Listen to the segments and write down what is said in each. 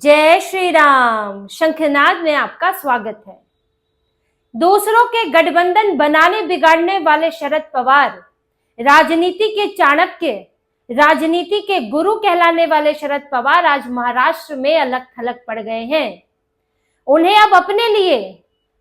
जय श्री राम। शंखनाद में आपका स्वागत है। दूसरों के गठबंधन बनाने बिगाड़ने वाले शरद पवार, राजनीति के चाणक्य, राजनीति के गुरु कहलाने वाले शरद पवार आज महाराष्ट्र में अलग थलग पड़ गए हैं। उन्हें अब अपने लिए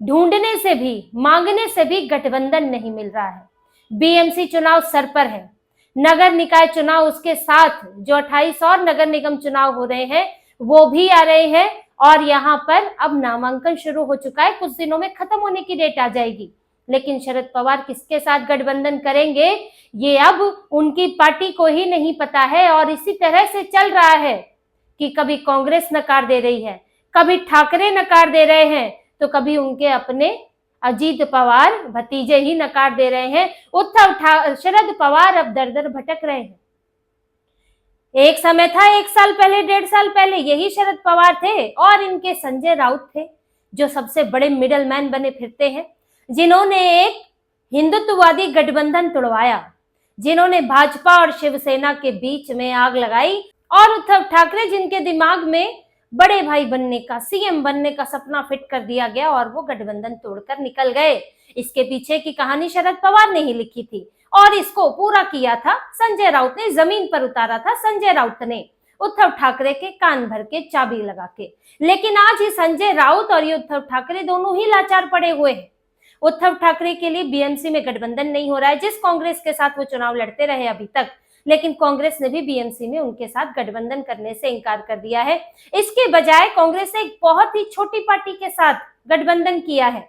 ढूंढने से भी, मांगने से भी गठबंधन नहीं मिल रहा है। बीएमसी चुनाव सर पर है, नगर निकाय चुनाव उसके साथ जो 28 और नगर निगम चुनाव हो रहे हैं वो भी आ रहे हैं और यहाँ पर अब नामांकन शुरू हो चुका है। कुछ दिनों में खत्म होने की डेट आ जाएगी, लेकिन शरद पवार किसके साथ गठबंधन करेंगे ये अब उनकी पार्टी को ही नहीं पता है। और इसी तरह से चल रहा है कि कभी कांग्रेस नकार दे रही है, कभी ठाकरे नकार दे रहे हैं, तो कभी उनके अपने अजीत पवार भतीजे ही नकार दे रहे हैं। शरद पवार अब दर दर भटक रहे हैं। एक समय था, 1 साल पहले, 1.5 साल पहले यही शरद पवार थे और इनके संजय राउत थे जो सबसे बड़े मिडल मैन बने फिरते हैं, जिन्होंने एक हिंदुत्ववादी गठबंधन तोड़वाया, जिन्होंने भाजपा और शिवसेना के बीच में आग लगाई। और उद्धव ठाकरे जिनके दिमाग में बड़े भाई बनने का, सीएम बनने का सपना फिट कर दिया गया और वो गठबंधन तोड़कर निकल गए। इसके पीछे की कहानी शरद पवार ने ही लिखी थी और इसको पूरा किया था संजय राउत ने, जमीन पर उतारा था संजय राउत ने, उद्धव ठाकरे के कान भर के चाबी लगा के। लेकिन आज ये संजय राउत और ये उद्धव ठाकरे दोनों ही लाचार पड़े हुए हैं। उद्धव ठाकरे के लिए बीएमसी में गठबंधन नहीं हो रहा है, जिस कांग्रेस के साथ वो चुनाव लड़ते रहे अभी तक, लेकिन कांग्रेस ने भी बीएमसी में उनके साथ गठबंधन करने से इनकार कर दिया है। इसके बजाय कांग्रेस ने एक बहुत ही छोटी पार्टी के साथ गठबंधन किया है।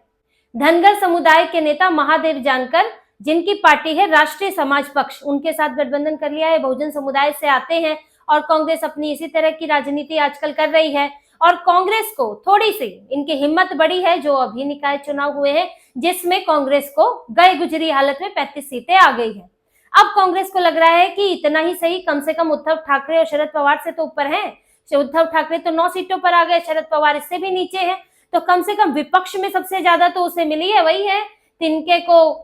धनगर समुदाय के नेता महादेव जानकर, जिनकी पार्टी है राष्ट्रीय समाज पक्ष, उनके साथ गठबंधन कर लिया है। बहुजन समुदाय से आते हैं और कांग्रेस अपनी इसी तरह की राजनीति आजकल कर रही है। और कांग्रेस को थोड़ी सी इनकी हिम्मत बढ़ी है, जो अभी निकाय चुनाव हुए हैं जिसमें कांग्रेस को गए गुजरी हालत में 35 सीटें आ गई है। अब कांग्रेस को लग रहा है कि इतना ही सही, कम से कम उद्धव ठाकरे और शरद पवार से तो ऊपर हैं। उद्धव ठाकरे तो 9 सीटों पर आ गए, शरद पवार इससे भी नीचे है, तो कम से कम विपक्ष में सबसे ज्यादा तो उसे मिली है। वही है, तिनके को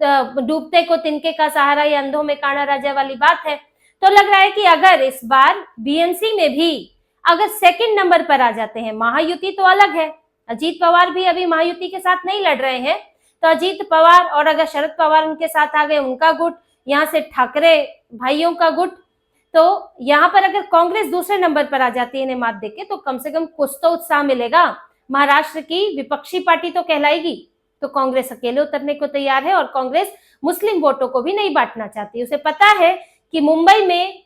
डूबते को तिनके का सहारा, या अंधों में काना राजा वाली बात है। तो लग रहा है कि अगर इस बार बीएमसी में भी अगर सेकंड नंबर पर आ जाते हैं, महायुति तो अलग है, अजीत पवार भी अभी महायुति के साथ नहीं लड़ रहे हैं, तो अजीत पवार और अगर शरद पवार उनके साथ आ गए, उनका गुट, यहाँ से ठाकरे भाइयों का गुट, तो यहाँ पर अगर कांग्रेस दूसरे नंबर पर आ जाती है इन्हें मात देके, तो कम से कम कुछ तो उत्साह मिलेगा। महाराष्ट्र की विपक्षी पार्टी तो कहलाएगी। तो कांग्रेस अकेले उतरने को तैयार है और कांग्रेस मुस्लिम वोटों को भी नहीं बांटना चाहती। उसे पता है कि मुंबई में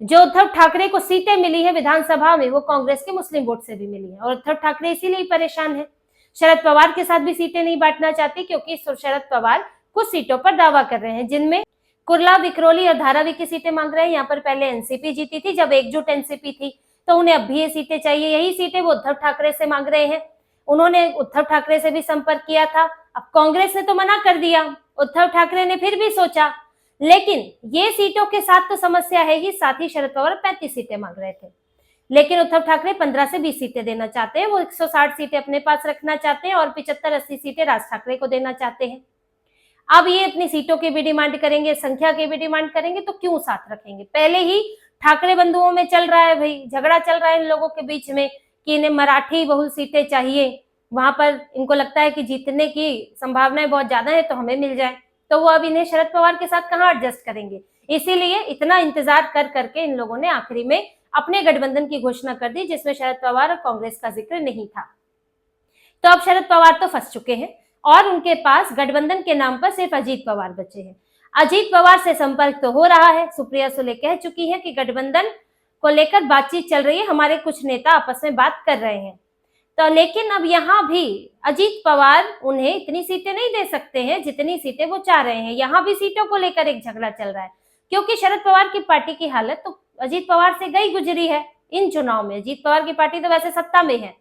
जो उद्धव ठाकरे को सीटें मिली है विधानसभा में, वो कांग्रेस के मुस्लिम वोट से भी मिली है और उद्धव ठाकरे इसीलिए परेशान है। शरद पवार के साथ भी सीटें नहीं बांटना चाहती, क्योंकि शरद पवार कुछ सीटों पर दावा कर रहे हैं, जिनमें कुर्ला, विक्रोली और धारावी की सीटें मांग रहे हैं। यहाँ पर पहले एनसीपी जीती थी, जब एकजुट एनसीपी थी, तो उन्हें अब भी ये सीटें चाहिए। यही सीटें वो उद्धव ठाकरे से मांग रहे हैं। उन्होंने उद्धव ठाकरे से भी संपर्क किया था, अब कांग्रेस ने तो मना कर दिया, उद्धव ठाकरे ने फिर भी सोचा। लेकिन ये सीटों के साथ तो समस्या है ही, साथ ही शरद पवार 35 सीटें मांग रहे थे, लेकिन उद्धव ठाकरे 15 से 20 सीटें देना चाहते हैं। वो 160 सीटें अपने पास रखना चाहते हैं और 75-80 सीटें राज ठाकरे को देना चाहते हैं। अब ये अपनी सीटों की भी डिमांड करेंगे, संख्या की भी डिमांड करेंगे, तो क्यों साथ रखेंगे? पहले ही ठाकरे बंधुओं में चल रहा है भाई, झगड़ा चल रहा है इन लोगों के बीच में कि इन्हें मराठी बहुल सीटें चाहिए। वहां पर इनको लगता है कि जीतने की संभावनाएं बहुत ज्यादा है, तो हमें मिल जाए। तो वो अब इन्हें शरद पवार के साथ कहाँ एडजस्ट करेंगे? इसीलिए इतना इंतजार कर करके इन लोगों ने आखिरी में अपने गठबंधन की घोषणा कर दी, जिसमें शरद पवार और कांग्रेस का जिक्र नहीं था। तो अब शरद पवार तो फंस चुके हैं और उनके पास गठबंधन के नाम पर सिर्फ अजीत पवार बचे हैं। अजीत पवार से संपर्क तो हो रहा है, सुप्रिया सुले कह चुकी है कि गठबंधन को लेकर बातचीत चल रही है, हमारे कुछ नेता आपस में बात कर रहे हैं। तो लेकिन अब यहाँ भी अजीत पवार उन्हें इतनी सीटें नहीं दे सकते हैं जितनी सीटें वो चाह रहे हैं। यहाँ भी सीटों को लेकर एक झगड़ा चल रहा है, क्योंकि शरद पवार की पार्टी की हालत तो अजीत पवार से गई गुजरी है इन चुनाव में। अजीत पवार की पार्टी तो वैसे सत्ता में है,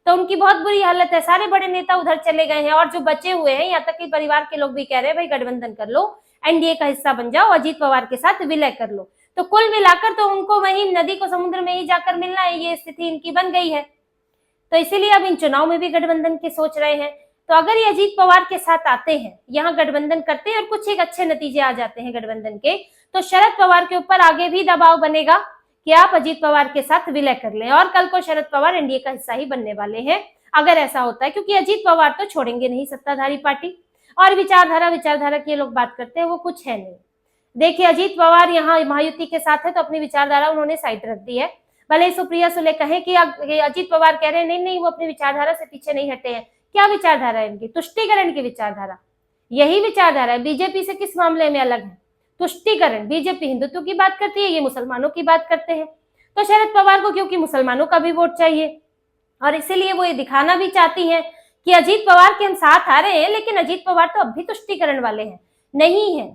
तो उनकी बहुत बुरी हालत है। सारे बड़े नेता उधर चले गए हैं और जो बचे हुए हैं, यहाँ तक कि परिवार के लोग भी कह रहे हैं भाई गठबंधन कर लो, एनडीए का हिस्सा बन जाओ, अजीत पवार के साथ विलय कर लो। तो कुल मिलाकर तो उनको वहीं नदी को समुद्र में ही जाकर मिलना है, ये स्थिति इनकी बन गई है। तो इसीलिए अब इन चुनाव में भी गठबंधन की सोच रहे हैं। तो अगर ये अजीत पवार के साथ आते हैं, यहाँ गठबंधन करते हैं और कुछ एक अच्छे नतीजे आ जाते हैं गठबंधन के, तो शरद पवार के ऊपर आगे भी दबाव बनेगा कि आप अजीत पवार के साथ विलय कर लें और कल को शरद पवार एनडीए का हिस्सा ही बनने वाले हैं अगर ऐसा होता है, क्योंकि अजीत पवार तो छोड़ेंगे नहीं सत्ताधारी पार्टी। और विचारधारा की ये लोग बात करते हैं वो कुछ है नहीं। देखिए, अजीत पवार यहाँ महायुति के साथ है तो अपनी विचारधारा उन्होंने साइड रख दी है। भले सुप्रिया सुले कहे कि अजीत पवार कह रहे हैं नहीं वो अपनी विचारधारा से पीछे नहीं हटे हैं। क्या विचारधारा है इनकी? तुष्टीकरण की विचारधारा, यही विचारधारा है। बीजेपी से किस मामले में अलग है? तुष्टीकरण। बीजेपी हिंदुत्व की बात करती है, ये मुसलमानों की बात करते हैं। तो शरद पवार को क्योंकि मुसलमानों का भी वोट चाहिए और इसीलिए वो ये दिखाना भी चाहती हैं कि अजीत पवार के हम साथ आ रहे हैं, लेकिन अजीत पवार तो अब भी तुष्टीकरण वाले हैं। नहीं है,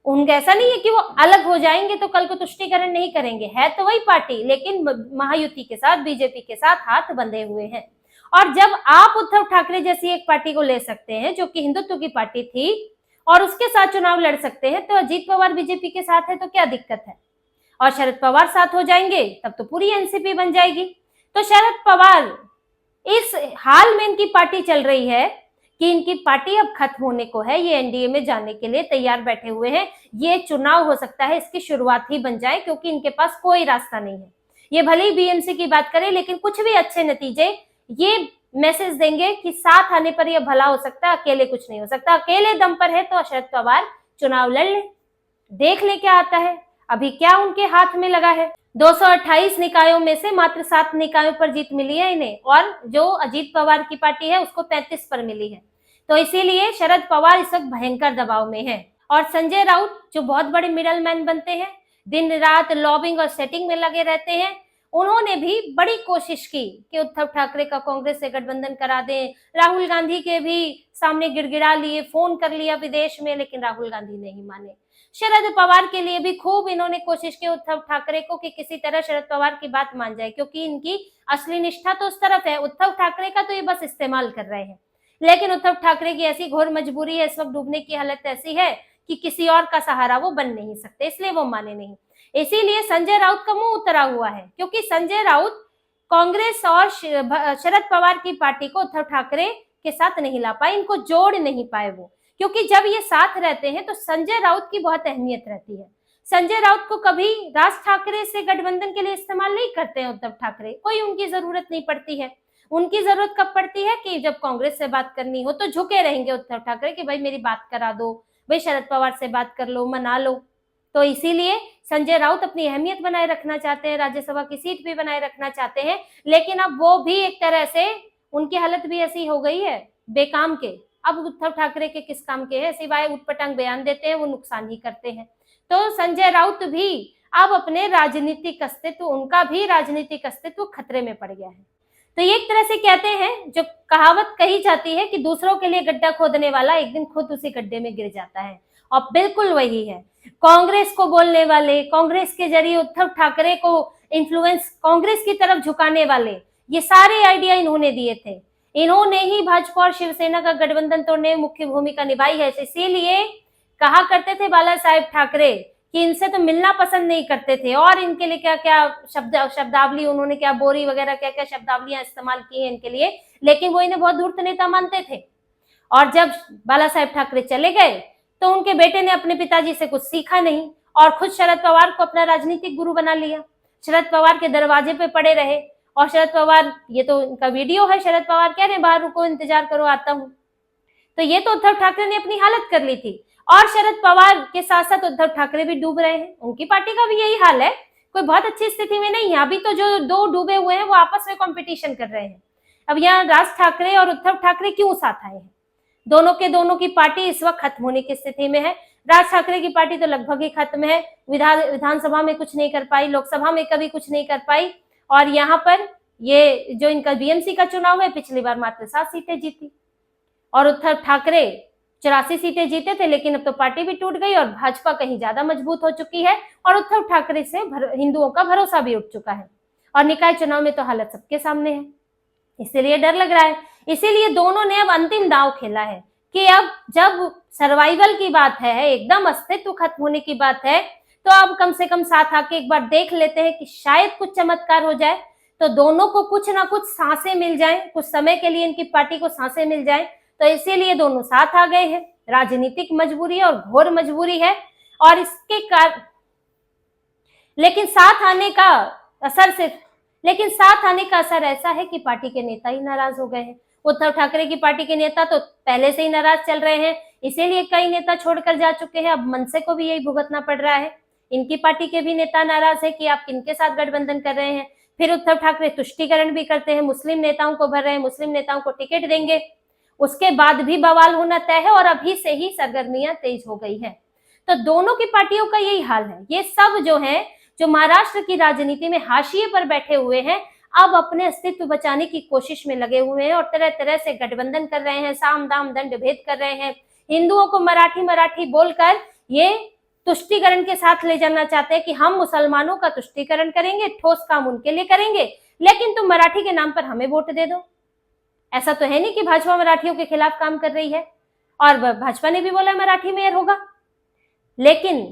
उनका ऐसा नहीं है कि वो अलग हो जाएंगे तो कल को तुष्टीकरण नहीं करेंगे। है तो वही पार्टी, लेकिन महायुति के साथ, बीजेपी के साथ हाथ बंधे हुए हैं। और जब आप उद्धव ठाकरे जैसी एक पार्टी को ले सकते हैं जो कि हिंदुत्व की पार्टी थी और उसके साथ चुनाव लड़ सकते हैं, तो अजीत पवार बीजेपी के साथ है तो क्या दिक्कत है? और शरद पवार साथ हो जाएंगे तब तो पूरी एनसीपी बन जाएगी। तो शरद पवार इस हाल में इनकी पार्टी चल रही है कि इनकी पार्टी अब खत्म होने को है, ये एनडीए में जाने के लिए तैयार बैठे हुए हैं। ये चुनाव हो सकता है इसकी शुरुआत ही बन जाए, क्योंकि इनके पास कोई रास्ता नहीं है। ये भले ही बीएमसी की बात करें, लेकिन कुछ भी अच्छे नतीजे ये मैसेज देंगे कि साथ आने पर यह भला हो सकता है, अकेले कुछ नहीं हो सकता। अकेले दम पर है तो शरद पवार चुनाव लड़ ले, देख ले क्या आता है। अभी क्या उनके हाथ में लगा है? 228 निकायों में से मात्र 7 निकायों पर जीत मिली है इन्हें, और जो अजीत पवार की पार्टी है उसको 35 पर मिली है। तो इसीलिए शरद पवार इस वक्त भयंकर दबाव में है। और संजय राउत जो बहुत बड़े मिडल मैन बनते हैं, दिन रात लॉबिंग और सेटिंग में लगे रहते हैं, उन्होंने भी बड़ी कोशिश की कि उद्धव ठाकरे का कांग्रेस से गठबंधन करा दें। राहुल गांधी के भी सामने गिड़गिड़ा लिए, फोन कर लिया विदेश में, लेकिन राहुल गांधी नहीं माने। शरद पवार के लिए भी खूब इन्होंने कोशिश की उद्धव ठाकरे को कि किसी तरह शरद पवार की बात मान जाए, क्योंकि इनकी असली निष्ठा तो उस तरफ है। उद्धव ठाकरे का तो ये बस इस्तेमाल कर रहे हैं, लेकिन उद्धव ठाकरे की ऐसी घोर मजबूरी है, इस वक्त डूबने की हालत ऐसी है कि किसी और का सहारा वो बन नहीं सकते, इसलिए वो माने नहीं। इसीलिए संजय राउत का मुंह उतरा हुआ है, क्योंकि संजय राउत कांग्रेस और शरद पवार की पार्टी को उद्धव ठाकरे के साथ नहीं ला पाए, इनको जोड़ नहीं पाए वो। क्योंकि जब ये साथ रहते हैं तो संजय राउत की बहुत अहमियत रहती है। संजय राउत को कभी राज ठाकरे से गठबंधन के लिए इस्तेमाल नहीं करते हैं उद्धव ठाकरे, कोई उनकी जरूरत नहीं पड़ती है। उनकी जरूरत कब पड़ती है कि जब कांग्रेस से बात करनी हो तो झुके रहेंगे उद्धव ठाकरे कि भाई मेरी बात करा दो, भाई शरद पवार से बात कर लो, मना लो। तो इसीलिए संजय राउत अपनी अहमियत बनाए रखना चाहते हैं, राज्यसभा की सीट भी बनाए रखना चाहते हैं, लेकिन अब वो भी एक तरह से उनकी हालत भी ऐसी हो गई है बेकाम के। अब उद्धव ठाकरे के किस काम के हैं, सिवाय उटपटांग बयान देते हैं, वो नुकसान ही करते हैं। तो संजय राउत भी अब अपने राजनीतिक अस्तित्व, उनका भी राजनीतिक अस्तित्व खतरे में पड़ गया है। तो ये एक तरह से कहते हैं, जो कहावत कही जाती है कि दूसरों के लिए गड्ढा खोदने वाला एक दिन खुद उसी गड्ढे में गिर जाता है, और बिल्कुल वही है। कांग्रेस को बोलने वाले, कांग्रेस के जरिए उद्धव ठाकरे को इन्फ्लुएंस, कांग्रेस की तरफ झुकाने वाले, ये सारे आइडिया इन्होंने दिए थे। इन्होंने ही भाजपा और शिवसेना का गठबंधन तोड़ने में मुख्य भूमिका निभाई है। इसीलिए कहा करते थे बाला साहेब ठाकरे कि इनसे तो मिलना पसंद नहीं करते थे, और इनके लिए क्या क्या शब्दावली उन्होंने, क्या बोरी वगैरह क्या क्या शब्दावलियां इस्तेमाल की हैं इनके लिए, लेकिन वो इन्हें बहुत धूर्त नेता मानते थे। और जब बाला साहेब ठाकरे चले गए तो उनके बेटे ने अपने पिताजी से कुछ सीखा नहीं और खुद शरद पवार को अपना राजनीतिक गुरु बना लिया। शरद पवार के दरवाजे पे पड़े रहे, और शरद पवार, ये तो इनका वीडियो है, शरद पवार कह रहे हैं बाहर रुको, इंतजार करो, आता हूं। तो ये तो उद्धव ठाकरे ने अपनी हालत कर ली थी, और शरद पवार के साथ साथ उद्धव ठाकरे भी डूब रहे हैं। उनकी पार्टी का भी यही हाल है, कोई बहुत अच्छी स्थिति में नहीं है। अभी तो जो दो डूबे हुए हैं वो आपस में कंपटीशन कर रहे हैं। अब यहाँ राज ठाकरे और उद्धव ठाकरे क्यों साथ आए हैं? दोनों की पार्टी इस वक्त खत्म होने की स्थिति में है। राज ठाकरे की पार्टी तो लगभग ही खत्म है, विधानसभा में कुछ नहीं कर पाई, लोकसभा में कभी कुछ नहीं कर पाई, और यहाँ पर ये जो इनका बीएमसी का चुनाव है, पिछली बार मात्र 7 सीटें जीती, और उद्धव ठाकरे 84 सीटें जीते थे, लेकिन अब तो पार्टी भी टूट गई और भाजपा कहीं ज्यादा मजबूत हो चुकी है, और उद्धव ठाकरे से हिंदुओं का भरोसा भी उठ चुका है। और निकाय चुनाव में तो हालत सबके सामने है, इसीलिए डर लग रहा है। इसीलिए दोनों ने अब अंतिम दांव खेला है कि अब जब सर्वाइवल की बात है, एकदम अस्तित्व खत्म होने की बात है, तो अब कम से कम साथ आके एक बार देख लेते हैं कि शायद कुछ चमत्कार हो जाए, तो दोनों को कुछ ना कुछ सांसें मिल जाए, कुछ समय के लिए इनकी पार्टी को सांसें मिल जाए। तो इसीलिए दोनों साथ आ गए हैं। राजनीतिक मजबूरी है और घोर मजबूरी है, और इसके कारण लेकिन साथ आने का असर ऐसा है कि पार्टी के नेता ही नाराज हो गए हैं। उद्धव ठाकरे की पार्टी के नेता तो पहले से ही नाराज चल रहे हैं, इसीलिए कई नेता छोड़कर जा चुके हैं। अब मनसे को भी यही भुगतना पड़ रहा है। इनकी पार्टी के भी नेता नाराज है कि आप किनके साथ गठबंधन कर रहे हैं। फिर उद्धव ठाकरे तुष्टीकरण भी करते हैं, मुस्लिम नेताओं को भर रहे हैं, मुस्लिम नेताओं को टिकट देंगे, उसके बाद भी बवाल होना तय है और अभी से ही सरगर्मियां तेज हो गई हैं। तो दोनों की पार्टियों का यही हाल है। ये सब जो है, जो महाराष्ट्र की राजनीति में हाशिए पर बैठे हुए हैं, अब अपने अस्तित्व बचाने की कोशिश में लगे हुए हैं और तरह तरह से गठबंधन कर रहे हैं, साम दाम दंड भेद कर रहे हैं। हिंदुओं को मराठी मराठी बोलकर ये तुष्टीकरण के साथ ले जाना चाहते हैं कि हम मुसलमानों का तुष्टीकरण करेंगे, ठोस काम उनके लिए करेंगे, लेकिन तुम मराठी के नाम पर हमें वोट दे दो। ऐसा तो है नहीं कि भाजपा मराठियों के खिलाफ काम कर रही है, और भाजपा ने भी बोला मराठी मेयर होगा, लेकिन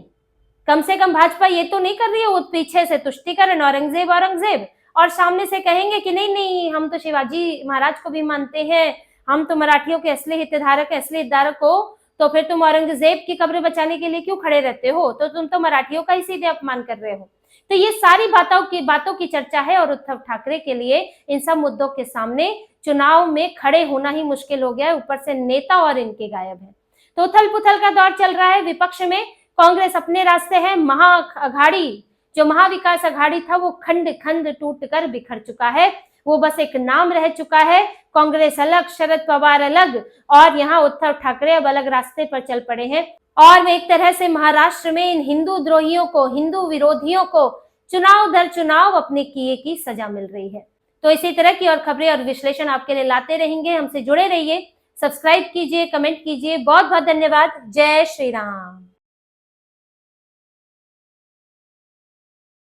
कम से कम भाजपा ये तो नहीं कर रही है वो पीछे से तुष्टीकरण, औरंगजेब, और सामने से कहेंगे कि नहीं नहीं हम तो शिवाजी महाराज को भी मानते हैं, हम तो मराठियों के असली हितधारक, असली हितधारक हो, तो फिर तुम औरंगजेब की कब्र बचाने के लिए क्यों खड़े रहते हो? तो तुम तो मराठियों का ही सीधे अपमान कर रहे हो। तो ये सारी बातों की चर्चा है और उद्धव ठाकरे के लिए इन सब मुद्दों के सामने चुनाव में खड़े होना ही मुश्किल हो गया है। ऊपर से नेता और इनके गायब है, तो उथल पुथल का दौर चल रहा है। विपक्ष में कांग्रेस अपने रास्ते है, महाअघाड़ी जो महाविकास अघाड़ी था वो खंड खंड टूटकर बिखर चुका है, वो बस एक नाम रह चुका है। कांग्रेस अलग, शरद पवार अलग, और यहाँ उद्धव ठाकरे अब अलग रास्ते पर चल पड़े हैं। और एक तरह से महाराष्ट्र में इन हिंदू द्रोहियों को, हिंदू विरोधियों को चुनाव दर चुनाव अपने किए की सजा मिल रही है। तो इसी तरह की और खबरें और विश्लेषण आपके लिए लाते रहेंगे। हमसे जुड़े रहिए, सब्सक्राइब कीजिए, कमेंट कीजिए। बहुत बहुत धन्यवाद। जय श्री राम।